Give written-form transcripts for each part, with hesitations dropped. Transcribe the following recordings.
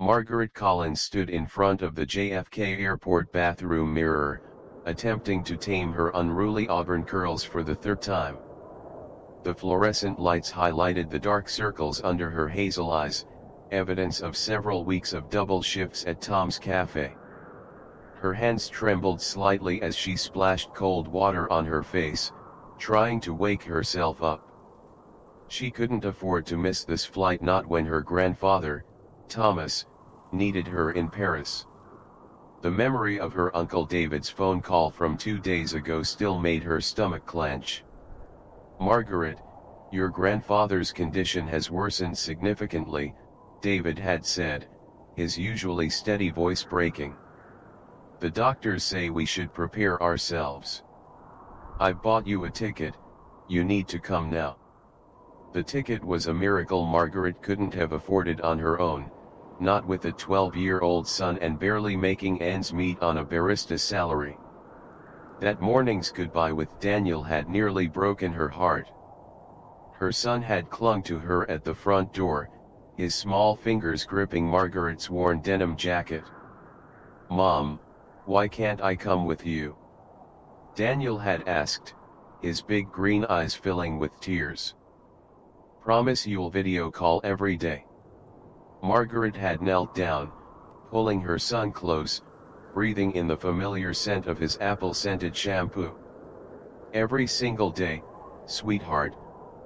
Margaret Collins stood in front of the JFK airport bathroom mirror, attempting to tame her unruly auburn curls for the third time. The fluorescent lights highlighted the dark circles under her hazel eyes, evidence of several weeks of double shifts at Tom's Cafe. Her hands trembled slightly as she splashed cold water on her face, trying to wake herself up. She couldn't afford to miss this flight, not when her grandfather, Thomas, needed her in Paris. The memory of her Uncle David's phone call from 2 days ago still made her stomach clench. "Margaret, your grandfather's condition has worsened significantly," David had said, his usually steady voice breaking. "The doctors say we should prepare ourselves. I've bought you a ticket, you need to come now." The ticket was a miracle Margaret couldn't have afforded on her own, not with a 12-year-old son and barely making ends meet on a barista's salary. That morning's goodbye with Daniel had nearly broken her heart. Her son had clung to her at the front door, his small fingers gripping Margaret's worn denim jacket. "Mom, why can't I come with you?" Daniel had asked, his big green eyes filling with tears. "Promise you'll video call every day." Margaret had knelt down, pulling her son close, breathing in the familiar scent of his apple-scented shampoo. "Every single day, sweetheart,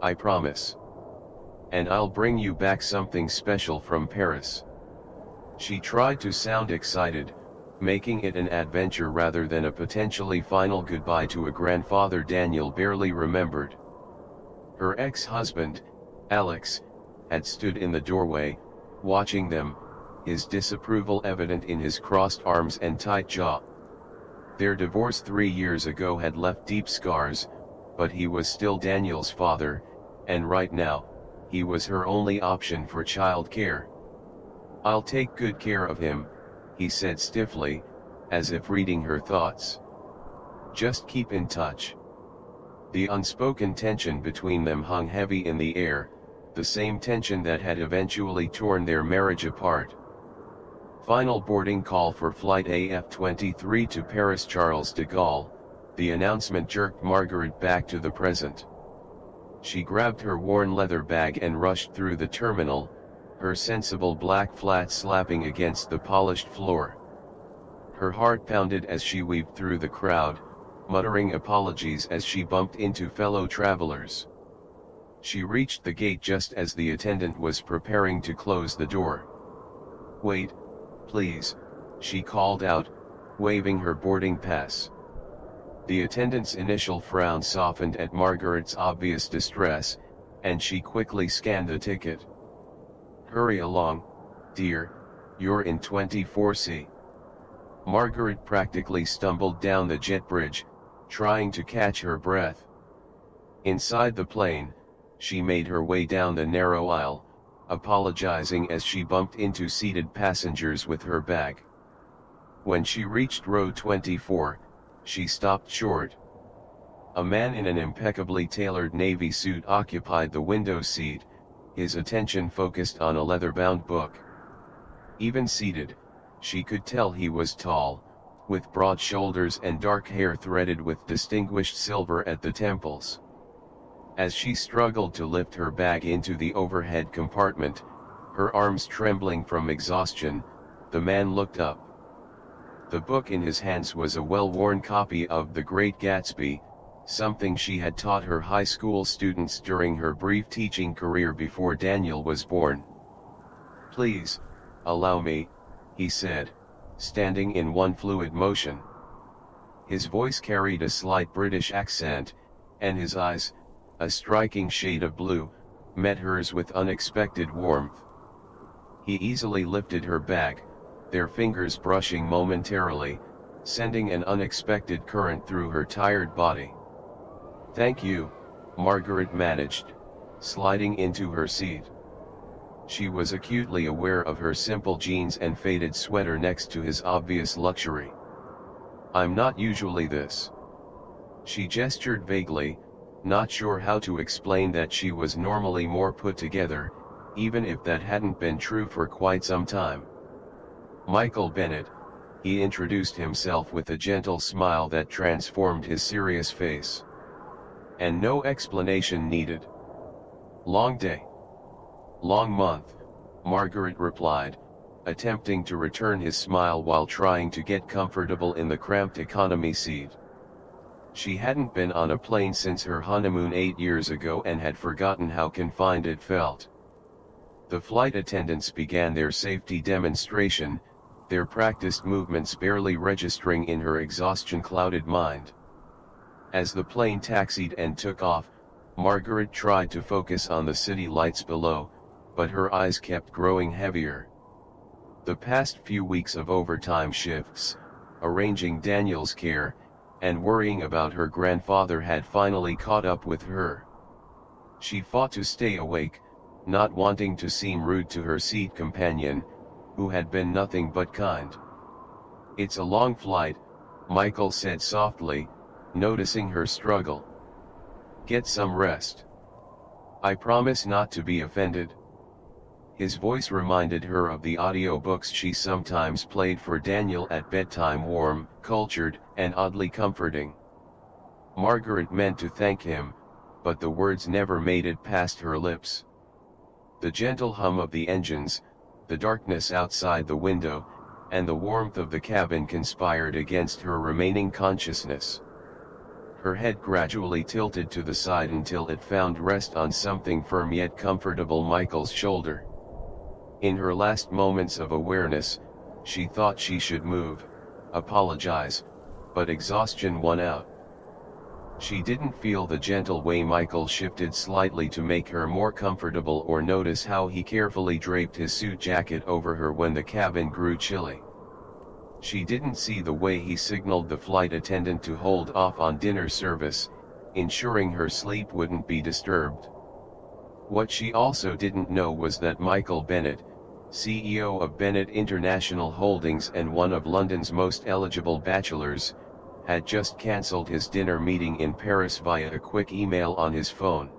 I promise. And I'll bring you back something special from Paris." She tried to sound excited, making it an adventure rather than a potentially final goodbye to a grandfather Daniel barely remembered. Her ex-husband, Alex, had stood in the doorway, watching them, his disapproval evident in his crossed arms and tight jaw. Their divorce 3 years ago had left deep scars, but he was still Daniel's father, and right now, he was her only option for child care. "I'll take good care of him," he said stiffly, as if reading her thoughts. "Just keep in touch." The unspoken tension between them hung heavy in the air, the same tension that had eventually torn their marriage apart. Final boarding call for flight AF-23 to Paris Charles de Gaulle, the announcement jerked Margaret back to the present. She grabbed her worn leather bag and rushed through the terminal, her sensible black flat slapping against the polished floor. Her heart pounded as she weaved through the crowd, muttering apologies as she bumped into fellow travelers. She reached the gate just as the attendant was preparing to close the door. "Wait, please," she called out, waving her boarding pass. The attendant's initial frown softened at Margaret's obvious distress, and she quickly scanned the ticket. "Hurry along, dear, you're in 24C." Margaret practically stumbled down the jet bridge, trying to catch her breath. Inside the plane, she made her way down the narrow aisle, apologizing as she bumped into seated passengers with her bag. When she reached row 24, she stopped short. A man in an impeccably tailored navy suit occupied the window seat, his attention focused on a leather-bound book. Even seated, she could tell he was tall, with broad shoulders and dark hair threaded with distinguished silver at the temples. As she struggled to lift her bag into the overhead compartment, her arms trembling from exhaustion, the man looked up. The book in his hands was a well-worn copy of The Great Gatsby, something she had taught her high school students during her brief teaching career before Daniel was born. "Please, allow me," he said, standing in one fluid motion. His voice carried a slight British accent, and his eyes, a striking shade of blue, met hers with unexpected warmth. He easily lifted her bag, their fingers brushing momentarily, sending an unexpected current through her tired body. "Thank you," Margaret managed, sliding into her seat. She was acutely aware of her simple jeans and faded sweater next to his obvious luxury. "I'm not usually this." She gestured vaguely, not sure how to explain that she was normally more put together, even if that hadn't been true for quite some time. Michael Bennett, he introduced himself with a gentle smile that transformed his serious face. And no explanation needed. Long day. Long month, Margaret replied, attempting to return his smile while trying to get comfortable in the cramped economy seat. She hadn't been on a plane since her honeymoon 8 years ago and had forgotten how confined it felt. The flight attendants began their safety demonstration, their practiced movements barely registering in her exhaustion-clouded mind. As the plane taxied and took off, Margaret tried to focus on the city lights below, but her eyes kept growing heavier. The past few weeks of overtime shifts, arranging Daniel's care, and worrying about her grandfather had finally caught up with her. She fought to stay awake, not wanting to seem rude to her seat companion, who had been nothing but kind. "It's a long flight," Michael said softly, noticing her struggle. "Get some rest." "I promise not to be offended." His voice reminded her of the audiobooks she sometimes played for Daniel at bedtime, warm, cultured, and oddly comforting. Margaret meant to thank him, but the words never made it past her lips. The gentle hum of the engines, the darkness outside the window, and the warmth of the cabin conspired against her remaining consciousness. Her head gradually tilted to the side until it found rest on something firm yet comfortable, Michael's shoulder. In her last moments of awareness, she thought she should move, apologize, but exhaustion won out. She didn't feel the gentle way Michael shifted slightly to make her more comfortable or notice how he carefully draped his suit jacket over her when the cabin grew chilly. She didn't see the way he signaled the flight attendant to hold off on dinner service, ensuring her sleep wouldn't be disturbed. What she also didn't know was that Michael Bennett, CEO of Bennett International Holdings and one of London's most eligible bachelors, had just cancelled his dinner meeting in Paris via a quick email on his phone.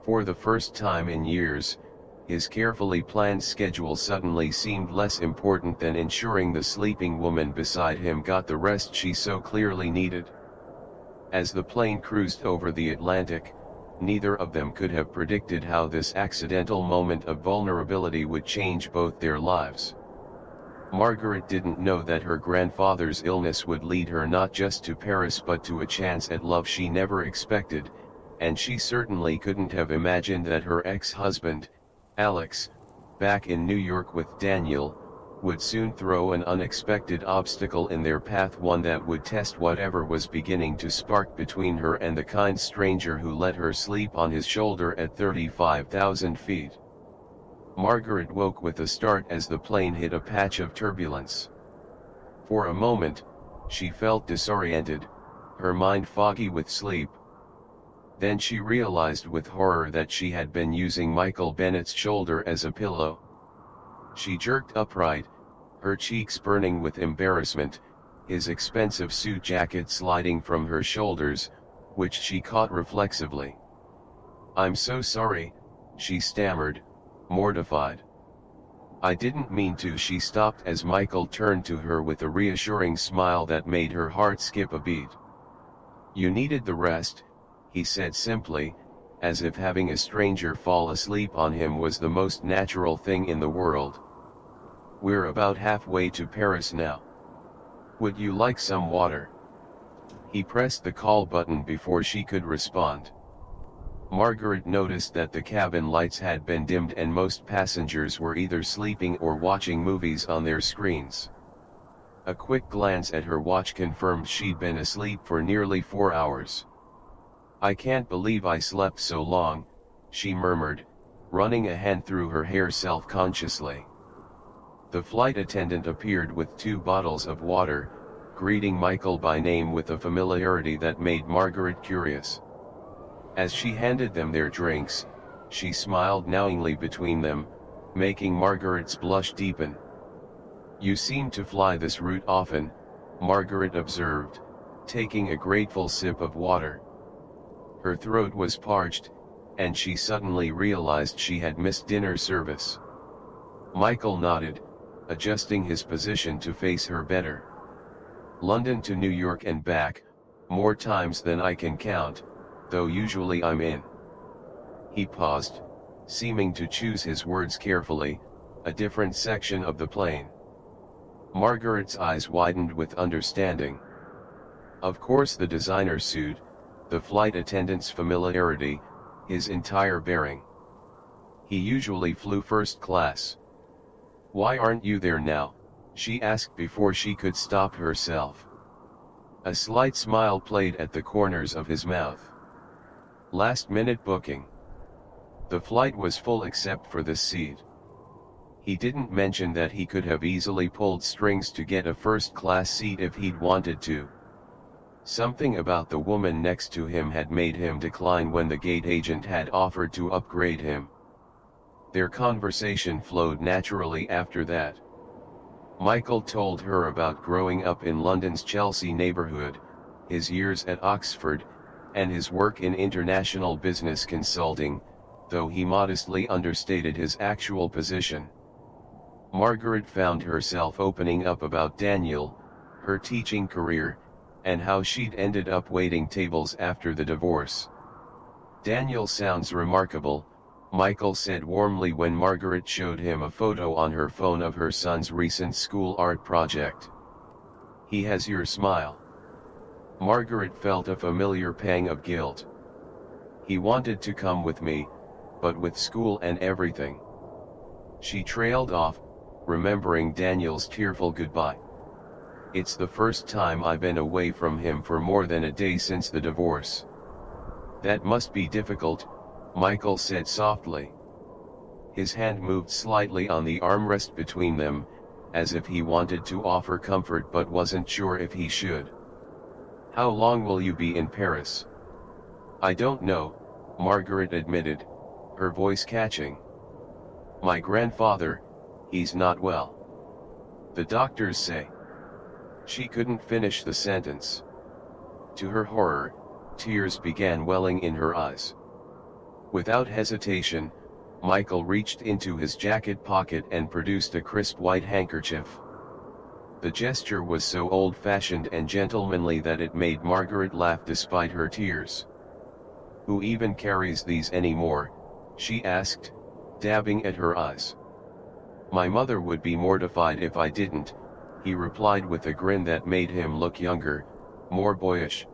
For the first time in years, his carefully planned schedule suddenly seemed less important than ensuring the sleeping woman beside him got the rest she so clearly needed. As the plane cruised over the Atlantic, neither of them could have predicted how this accidental moment of vulnerability would change both their lives. Margaret didn't know that her grandfather's illness would lead her not just to Paris but to a chance at love she never expected, and she certainly couldn't have imagined that her ex-husband, Alex, back in New York with Daniel, would soon throw an unexpected obstacle in their path, one that would test whatever was beginning to spark between her and the kind stranger who let her sleep on his shoulder at 35,000 feet. Margaret woke with a start as the plane hit a patch of turbulence. For a moment, she felt disoriented, her mind foggy with sleep. Then she realized with horror that she had been using Michael Bennett's shoulder as a pillow. She jerked upright, her cheeks burning with embarrassment, his expensive suit jacket sliding from her shoulders, which she caught reflexively. "I'm so sorry," she stammered, mortified. "I didn't mean to." She stopped as Michael turned to her with a reassuring smile that made her heart skip a beat. "You needed the rest," he said simply, as if having a stranger fall asleep on him was the most natural thing in the world. "We're about halfway to Paris now. Would you like some water?" He pressed the call button before she could respond. Margaret noticed that the cabin lights had been dimmed and most passengers were either sleeping or watching movies on their screens. A quick glance at her watch confirmed she'd been asleep for nearly 4 hours. "I can't believe I slept so long," she murmured, running a hand through her hair self-consciously. The flight attendant appeared with 2 bottles of water, greeting Michael by name with a familiarity that made Margaret curious. As she handed them their drinks, she smiled knowingly between them, making Margaret's blush deepen. "You seem to fly this route often," Margaret observed, taking a grateful sip of water. Her throat was parched, and she suddenly realized she had missed dinner service. Michael nodded, adjusting his position to face her better. London to New York and back, more times than I can count, though usually I'm in. He paused, seeming to choose his words carefully, a different section of the plane. Margaret's eyes widened with understanding. Of course, the designer suit, the flight attendant's familiarity, his entire bearing. He usually flew first class. "Why aren't you there now?" she asked before she could stop herself. A slight smile played at the corners of his mouth. "Last-minute booking. The flight was full except for this seat." He didn't mention that he could have easily pulled strings to get a first-class seat if he'd wanted to. Something about the woman next to him had made him decline when the gate agent had offered to upgrade him. Their conversation flowed naturally after that. Michael told her about growing up in London's Chelsea neighborhood, his years at Oxford, and his work in international business consulting, though he modestly understated his actual position. Margaret found herself opening up about Daniel, her teaching career, and how she'd ended up waiting tables after the divorce. "Daniel sounds remarkable," Michael said warmly when Margaret showed him a photo on her phone of her son's recent school art project. "He has your smile." Margaret felt a familiar pang of guilt. "He wanted to come with me, but with school and everything." She trailed off, remembering Daniel's tearful goodbye. "It's the first time I've been away from him for more than a day since the divorce." "That must be difficult," Michael said softly. His hand moved slightly on the armrest between them, as if he wanted to offer comfort but wasn't sure if he should. "How long will you be in Paris?" "I don't know," Margaret admitted, her voice catching. "My grandfather, he's not well. The doctors say." She couldn't finish the sentence. To her horror, tears began welling in her eyes. Without hesitation, Michael reached into his jacket pocket and produced a crisp white handkerchief. The gesture was so old-fashioned and gentlemanly that it made Margaret laugh despite her tears. "Who even carries these anymore?" she asked, dabbing at her eyes. "My mother would be mortified if I didn't," he replied with a grin that made him look younger, more boyish.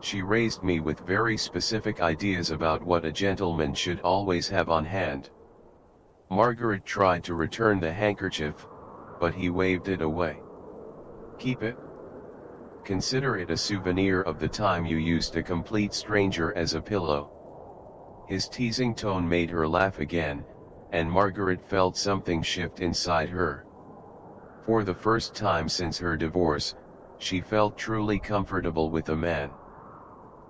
"She raised me with very specific ideas about what a gentleman should always have on hand." Margaret tried to return the handkerchief, but he waved it away. "Keep it. Consider it a souvenir of the time you used a complete stranger as a pillow." His teasing tone made her laugh again, and Margaret felt something shift inside her. For the first time since her divorce, she felt truly comfortable with a man.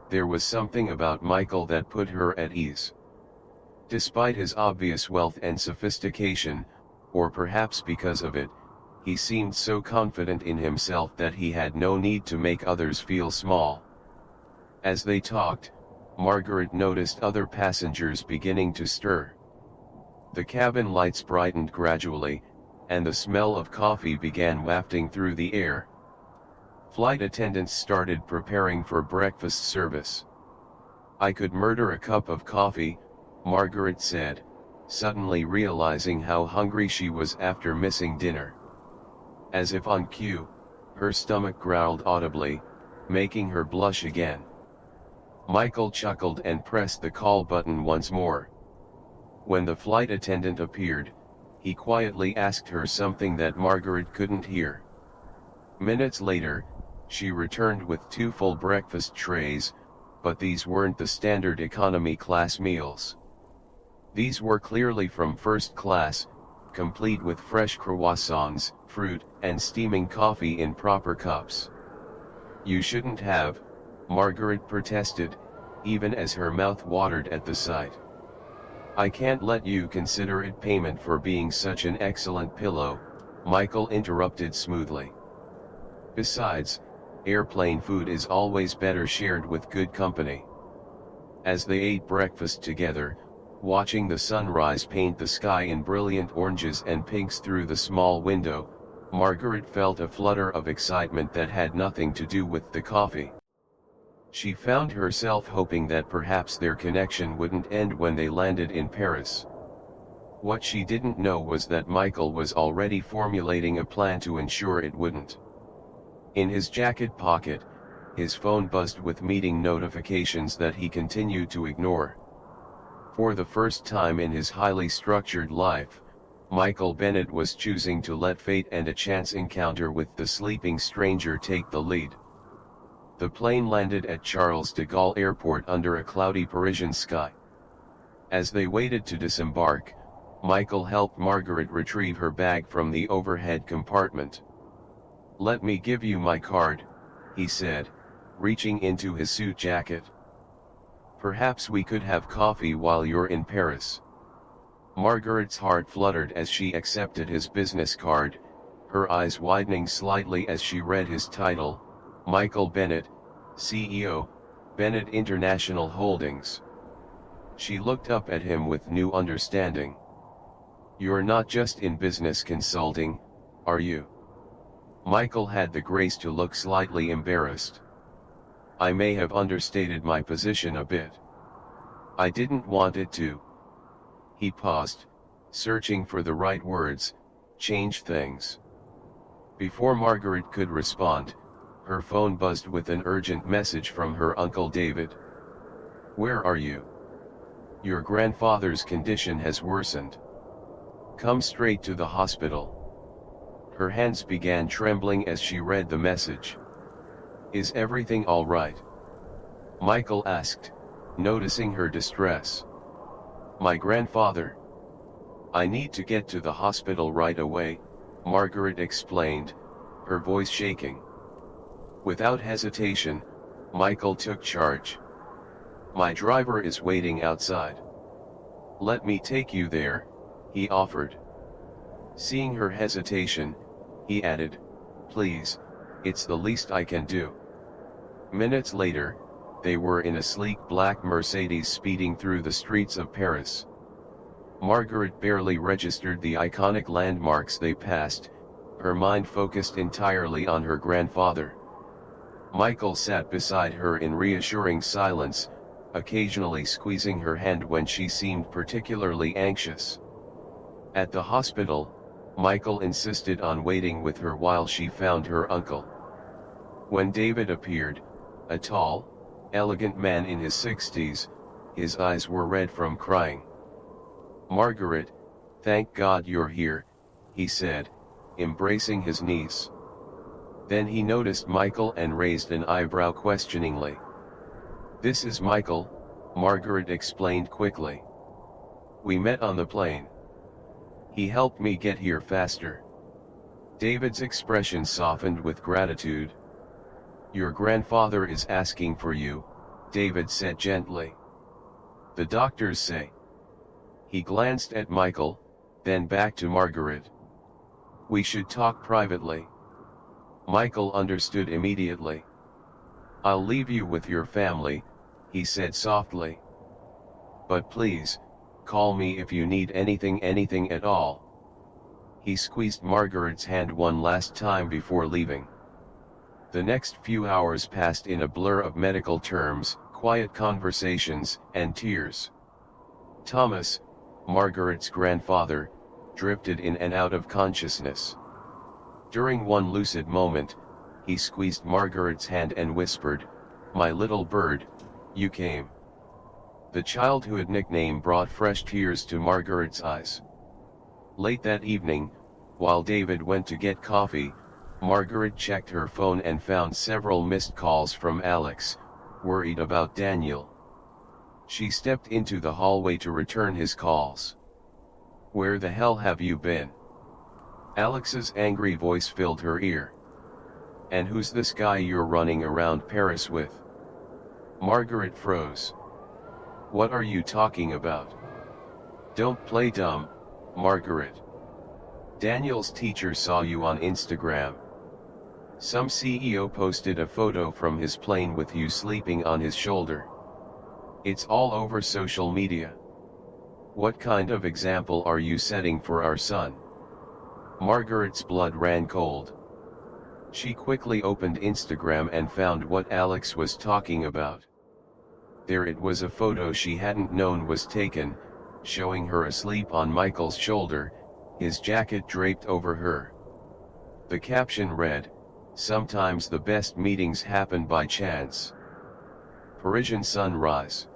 There was something about Michael that put her at ease. Despite his obvious wealth and sophistication, or perhaps because of it, he seemed so confident in himself that he had no need to make others feel small. As they talked, Margaret noticed other passengers beginning to stir. The cabin lights brightened gradually, and the smell of coffee began wafting through the air. Flight attendants started preparing for breakfast service. "I could murder a cup of coffee," Margaret said, suddenly realizing how hungry she was after missing dinner. As if on cue, her stomach growled audibly, making her blush again. Michael chuckled and pressed the call button once more. When the flight attendant appeared, he quietly asked her something that Margaret couldn't hear. Minutes later, she returned with 2 full breakfast trays, but these weren't the standard economy class meals. These were clearly from first class, complete with fresh croissants, fruit, and steaming coffee in proper cups. "You shouldn't have," Margaret protested, even as her mouth watered at the sight. "I can't let you consider it payment for being such an excellent pillow," Michael interrupted smoothly. "Besides, airplane food is always better shared with good company." As they ate breakfast together, Watching the sunrise paint the sky in brilliant oranges and pinks through the small window, Margaret felt a flutter of excitement that had nothing to do with the coffee. She found herself hoping that perhaps their connection wouldn't end when they landed in Paris. What she didn't know was that Michael was already formulating a plan to ensure it wouldn't. In his jacket pocket, his phone buzzed with meeting notifications that he continued to ignore. For the first time in his highly structured life, Michael Bennett was choosing to let fate and a chance encounter with the sleeping stranger take the lead. The plane landed at Charles de Gaulle Airport under a cloudy Parisian sky. As they waited to disembark, Michael helped Margaret retrieve her bag from the overhead compartment. "Let me give you my card," he said, reaching into his suit jacket. "Perhaps we could have coffee while you're in Paris." Margaret's heart fluttered as she accepted his business card, her eyes widening slightly as she read his title, Michael Bennett, CEO, Bennett International Holdings. She looked up at him with new understanding. "You're not just in business consulting, are you?" Michael had the grace to look slightly embarrassed. "I may have understated my position a bit. I didn't want it to." He paused, searching for the right words, "change things." Before Margaret could respond, her phone buzzed with an urgent message from her Uncle David. "Where are you? Your grandfather's condition has worsened. Come straight to the hospital." Her hands began trembling as she read the message. "Is everything all right?" Michael asked, noticing her distress. "My grandfather. I need to get to the hospital right away," Margaret explained, her voice shaking. Without hesitation, Michael took charge. "My driver is waiting outside. Let me take you there," he offered. Seeing her hesitation, he added, "Please, it's the least I can do." Minutes later, they were in a sleek black Mercedes speeding through the streets of Paris. Margaret barely registered the iconic landmarks they passed, her mind focused entirely on her grandfather. Michael sat beside her in reassuring silence, occasionally squeezing her hand when she seemed particularly anxious. At the hospital, Michael insisted on waiting with her while she found her uncle. When David appeared, a tall, elegant man in his 60s, his eyes were red from crying. "Margaret, thank God you're here," he said, embracing his niece. Then he noticed Michael and raised an eyebrow questioningly. "This is Michael," Margaret explained quickly. "We met on the plane. He helped me get here faster." David's expression softened with gratitude. "Your grandfather is asking for you," David said gently. "The doctors say." He glanced at Michael, then back to Margaret. "We should talk privately." Michael understood immediately. "I'll leave you with your family," he said softly. "But please, call me if you need anything at all." He squeezed Margaret's hand one last time before leaving. The next few hours passed in a blur of medical terms, quiet conversations, and tears. Thomas, Margaret's grandfather, drifted in and out of consciousness. During one lucid moment, he squeezed Margaret's hand and whispered, "My little bird, you came." The childhood nickname brought fresh tears to Margaret's eyes. Late that evening, while David went to get coffee, Margaret checked her phone and found several missed calls from Alex, worried about Daniel. She stepped into the hallway to return his calls. "Where the hell have you been?" Alex's angry voice filled her ear. "And who's this guy you're running around Paris with?" Margaret froze. "What are you talking about?" "Don't play dumb, Margaret. Daniel's teacher saw you on Instagram. Some CEO posted a photo from his plane with you sleeping on his shoulder. It's all over social media." What kind of example are you setting for our son? Margaret's blood ran cold. She quickly opened Instagram and found what Alex was talking about. There it was, a photo she hadn't known was taken, showing her asleep on Michael's shoulder, his jacket draped over her. The caption read, "Sometimes the best meetings happen by chance. Parisian sunrise."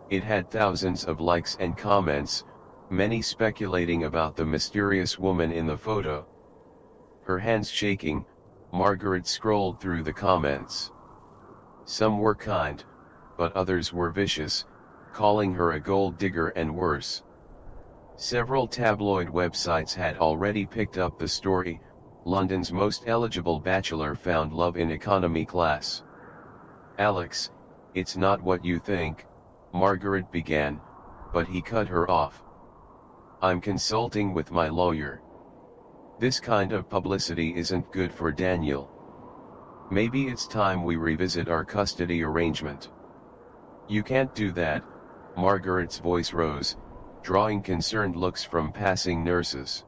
It had thousands of likes and comments, many speculating about the mysterious woman in the photo. Her hands shaking, Margaret scrolled through the comments. Some were kind, but others were vicious, calling her a gold digger and worse. Several tabloid websites had already picked up the story. London's most eligible bachelor found love in economy class. "Alex, it's not what you think," Margaret began, but he cut her off. "I'm consulting with my lawyer. This kind of publicity isn't good for Daniel. Maybe it's time we revisit our custody arrangement." "You can't do that," Margaret's voice rose, drawing concerned looks from passing nurses.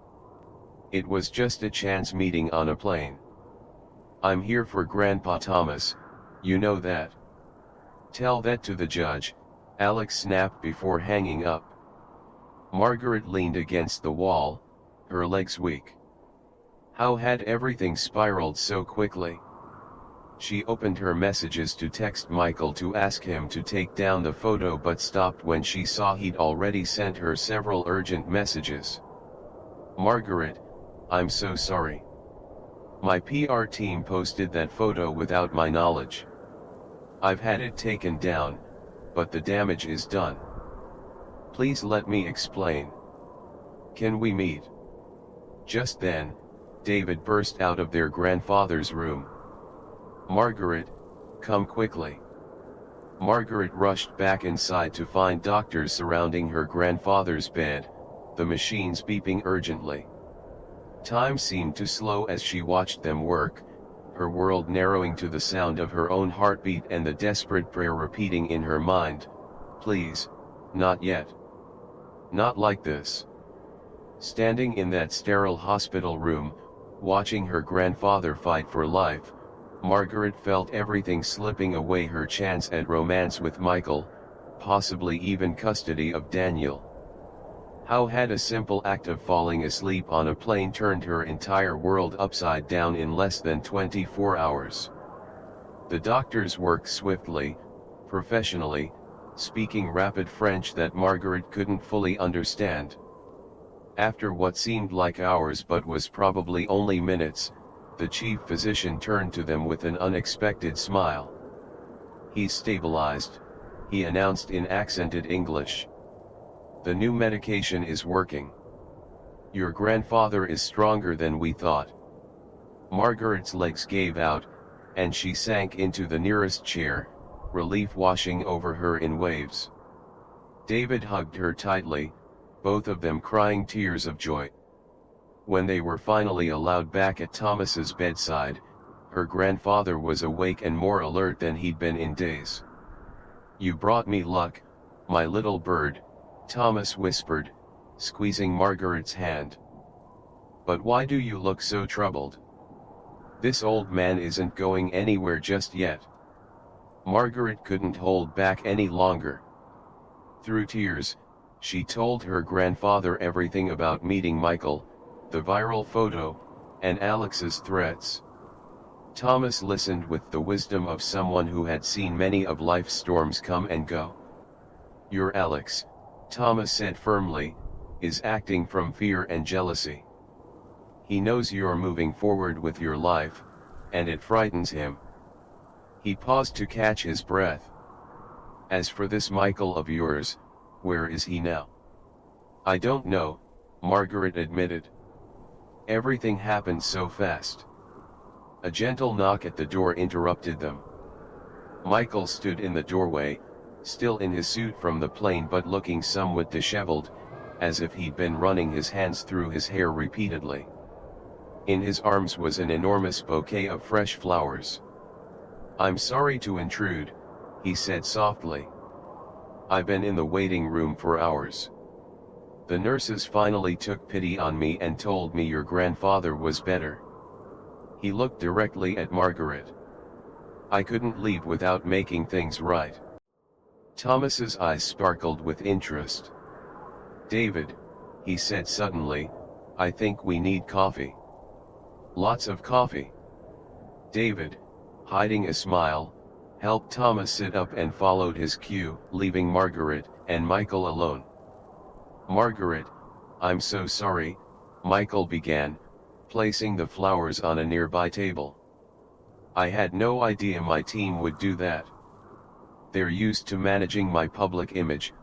"It was just a chance meeting on a plane. I'm here for Grandpa Thomas, you know that." "Tell that to the judge," Alex snapped before hanging up. Margaret leaned against the wall, her legs weak. How had everything spiraled so quickly? She opened her messages to text Michael to ask him to take down the photo, but stopped when she saw he'd already sent her several urgent messages. "Margaret, I'm so sorry. My PR team posted that photo without my knowledge. I've had it taken down, but the damage is done. Please let me explain. Can we meet?" Just then, David burst out of their grandfather's room. "Margaret, come quickly." Margaret rushed back inside to find doctors surrounding her grandfather's bed, the machines beeping urgently. Time seemed to slow as she watched them work, her world narrowing to the sound of her own heartbeat and the desperate prayer repeating in her mind, "Please, not yet. Not like this." Standing in that sterile hospital room, watching her grandfather fight for life, Margaret felt everything slipping away: her chance at romance with Michael, possibly even custody of Daniel. How had a simple act of falling asleep on a plane turned her entire world upside down in less than 24 hours? The doctors worked swiftly, professionally, speaking rapid French that Margaret couldn't fully understand. After what seemed like hours but was probably only minutes, the chief physician turned to them with an unexpected smile. "He's stabilized," he announced in accented English. "The new medication is working. Your grandfather is stronger than we thought." Margaret's legs gave out, and she sank into the nearest chair, relief washing over her in waves. David hugged her tightly, both of them crying tears of joy. When they were finally allowed back at Thomas's bedside, her grandfather was awake and more alert than he'd been in days. "You brought me luck, my little bird," Thomas whispered, squeezing Margaret's hand. "But why do you look so troubled? This old man isn't going anywhere just yet." Margaret couldn't hold back any longer. Through tears, she told her grandfather everything about meeting Michael, the viral photo, and Alex's threats. Thomas listened with the wisdom of someone who had seen many of life's storms come and go. "Your Alex," Thomas said firmly, "is acting from fear and jealousy. He knows you're moving forward with your life, and it frightens him." He paused to catch his breath. "As for this Michael of yours, where is he now?" "I don't know," Margaret admitted. "Everything happened so fast." A gentle knock at the door interrupted them. Michael stood in the doorway, still in his suit from the plane but looking somewhat disheveled, as if he'd been running his hands through his hair repeatedly. In his arms was an enormous bouquet of fresh flowers. "I'm sorry to intrude," he said softly. "I've been in the waiting room for hours." The nurses finally took pity on me and told me your grandfather was better. He looked directly at Margaret. I couldn't leave without making things right. Thomas's eyes sparkled with interest. David, he said suddenly, I think we need coffee. Lots of coffee. David, hiding a smile, helped Thomas sit up and followed his cue, leaving Margaret and Michael alone. Margaret, I'm so sorry, Michael began, placing the flowers on a nearby table. I had no idea my team would do that. They're used to managing my public image,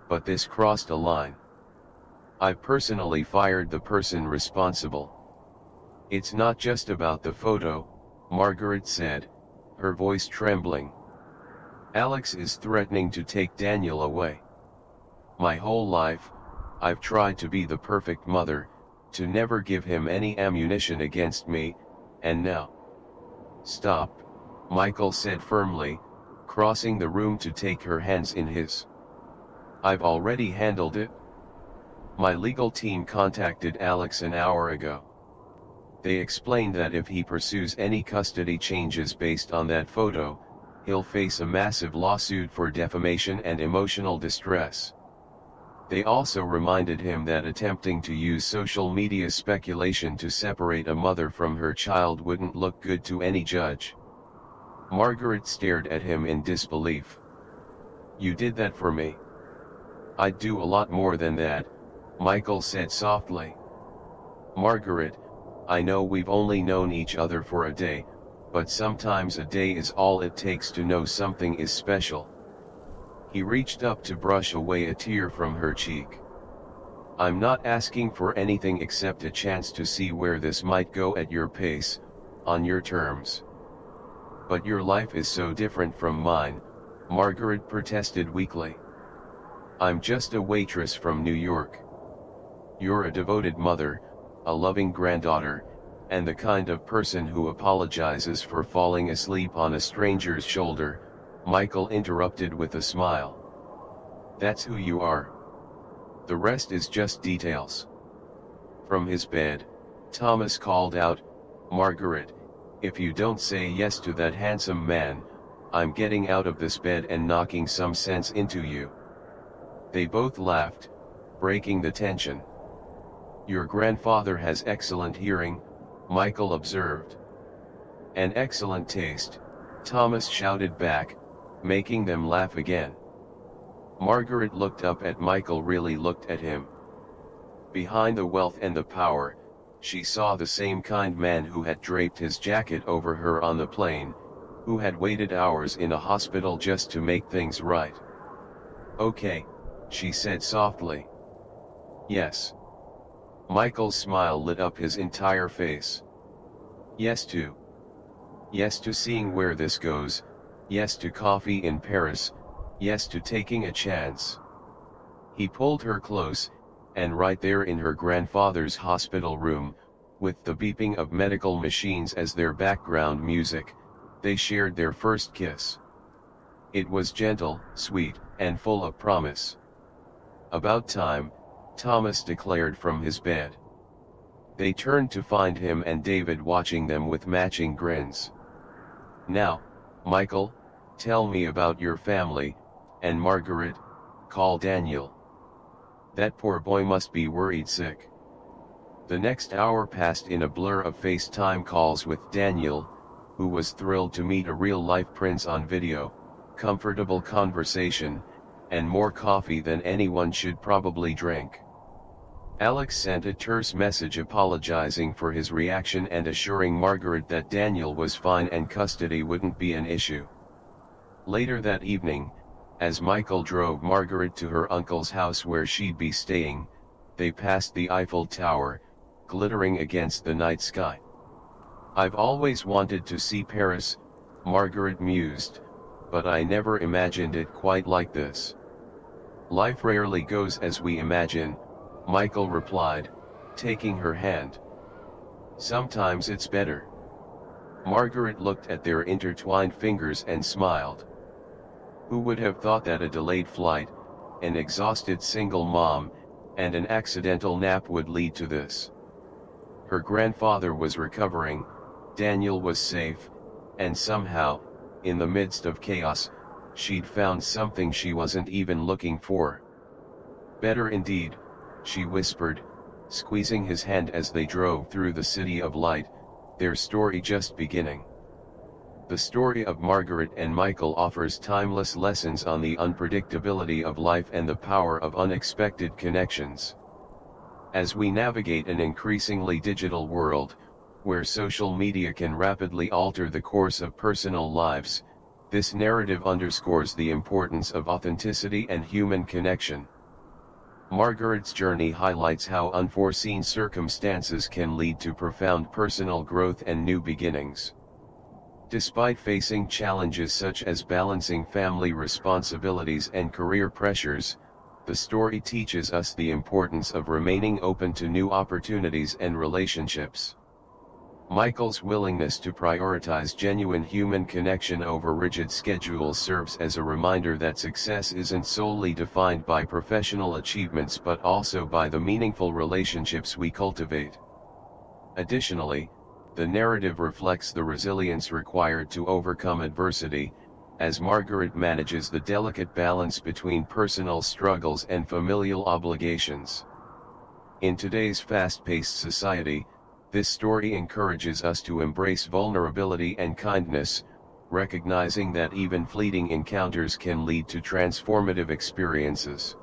but this crossed a line. I personally fired the person responsible. It's not just about the photo, Margaret said, her voice trembling. Alex is threatening to take Daniel away. My whole life, I've tried to be the perfect mother, to never give him any ammunition against me, and now. Stop, Michael said firmly, crossing the room to take her hands in his. I've already handled it. My legal team contacted Alex an hour ago. They explained that if he pursues any custody changes based on that photo, he'll face a massive lawsuit for defamation and emotional distress. They also reminded him that attempting to use social media speculation to separate a mother from her child wouldn't look good to any judge. Margaret stared at him in disbelief. You did that for me. I'd do a lot more than that, Michael said softly. Margaret, I know we've only known each other for a day, but sometimes a day is all it takes to know something is special. He reached up to brush away a tear from her cheek. I'm not asking for anything except a chance to see where this might go at your pace, on your terms. But your life is so different from mine, Margaret protested weakly. I'm just a waitress from New York. You're a devoted mother, a loving granddaughter, and the kind of person who apologizes for falling asleep on a stranger's shoulder, Michael interrupted with a smile. That's who you are. The rest is just details. From his bed, Thomas called out, Margaret, if you don't say yes to that handsome man, I'm getting out of this bed and knocking some sense into you. They both laughed, breaking the tension. Your grandfather has excellent hearing, Michael observed. And excellent taste, Thomas shouted back, making them laugh again. Margaret looked up at Michael, really looked at him. Behind the wealth and the power, she saw the same kind man who had draped his jacket over her on the plane, who had waited hours in a hospital just to make things right. Okay, she said softly. Yes. Michael's smile lit up his entire face. Yes to. Yes to seeing where this goes, yes to coffee in Paris, yes to taking a chance. He pulled her close, and right there in her grandfather's hospital room, with the beeping of medical machines as their background music, they shared their first kiss. It was gentle, sweet, and full of promise. About time, Thomas declared from his bed. They turned to find him and David watching them with matching grins. Now, Michael, tell me about your family, and Margaret, call Daniel. That poor boy must be worried sick. The next hour passed in a blur of FaceTime calls with Daniel, who was thrilled to meet a real-life prince on video, comfortable conversation, and more coffee than anyone should probably drink. Alex sent a terse message apologizing for his reaction and assuring Margaret that Daniel was fine and custody wouldn't be an issue. Later that evening, as Michael drove Margaret to her uncle's house where she'd be staying, they passed the Eiffel Tower, glittering against the night sky. I've always wanted to see Paris, Margaret mused, but I never imagined it quite like this. Life rarely goes as we imagine, Michael replied, taking her hand. Sometimes it's better. Margaret looked at their intertwined fingers and smiled. Who would have thought that a delayed flight, an exhausted single mom, and an accidental nap would lead to this. Her grandfather was recovering, Daniel was safe, and somehow, in the midst of chaos, she'd found something she wasn't even looking for. "Better indeed," she whispered, squeezing his hand as they drove through the city of light, their story just beginning. The story of Margaret and Michael offers timeless lessons on the unpredictability of life and the power of unexpected connections. As we navigate an increasingly digital world, where social media can rapidly alter the course of personal lives, this narrative underscores the importance of authenticity and human connection. Margaret's journey highlights how unforeseen circumstances can lead to profound personal growth and new beginnings. Despite facing challenges such as balancing family responsibilities and career pressures, the story teaches us the importance of remaining open to new opportunities and relationships. Michael's willingness to prioritize genuine human connection over rigid schedules serves as a reminder that success isn't solely defined by professional achievements but also by the meaningful relationships we cultivate. Additionally, the narrative reflects the resilience required to overcome adversity, as Margaret manages the delicate balance between personal struggles and familial obligations. In today's fast-paced society, this story encourages us to embrace vulnerability and kindness, recognizing that even fleeting encounters can lead to transformative experiences.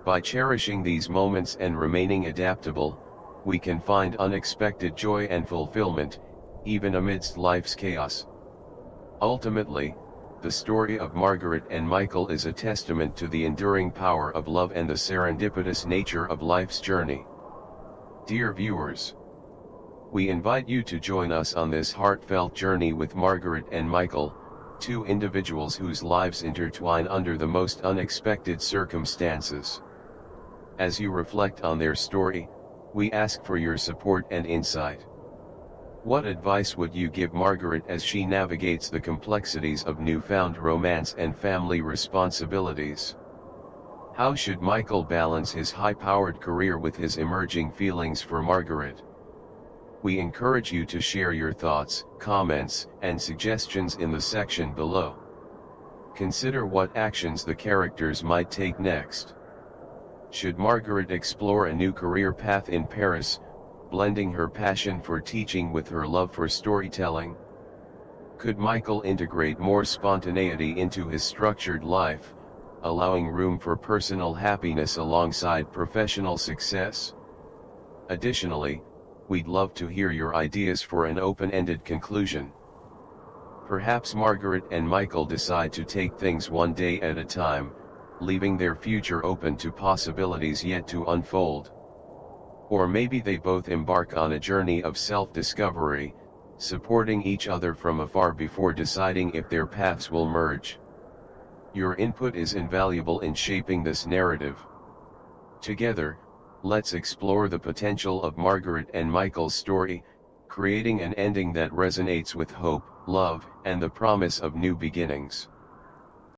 By cherishing these moments and remaining adaptable, we can find unexpected joy and fulfillment, even amidst life's chaos. Ultimately, the story of Margaret and Michael is a testament to the enduring power of love and the serendipitous nature of life's journey. Dear viewers, we invite you to join us on this heartfelt journey with Margaret and Michael, two individuals whose lives intertwine under the most unexpected circumstances. As you reflect on their story, we ask for your support and insight. What advice would you give Margaret as she navigates the complexities of newfound romance and family responsibilities? How should Michael balance his high-powered career with his emerging feelings for Margaret? We encourage you to share your thoughts, comments, and suggestions in the section below. Consider what actions the characters might take next. Should Margaret explore a new career path in Paris, blending her passion for teaching with her love for storytelling? Could Michael integrate more spontaneity into his structured life, allowing room for personal happiness alongside professional success? Additionally, we'd love to hear your ideas for an open-ended conclusion. Perhaps Margaret and Michael decide to take things one day at a time, leaving their future open to possibilities yet to unfold. Or maybe they both embark on a journey of self-discovery, supporting each other from afar before deciding if their paths will merge. Your input is invaluable in shaping this narrative. Together, let's explore the potential of Margaret and Michael's story, creating an ending that resonates with hope, love, and the promise of new beginnings.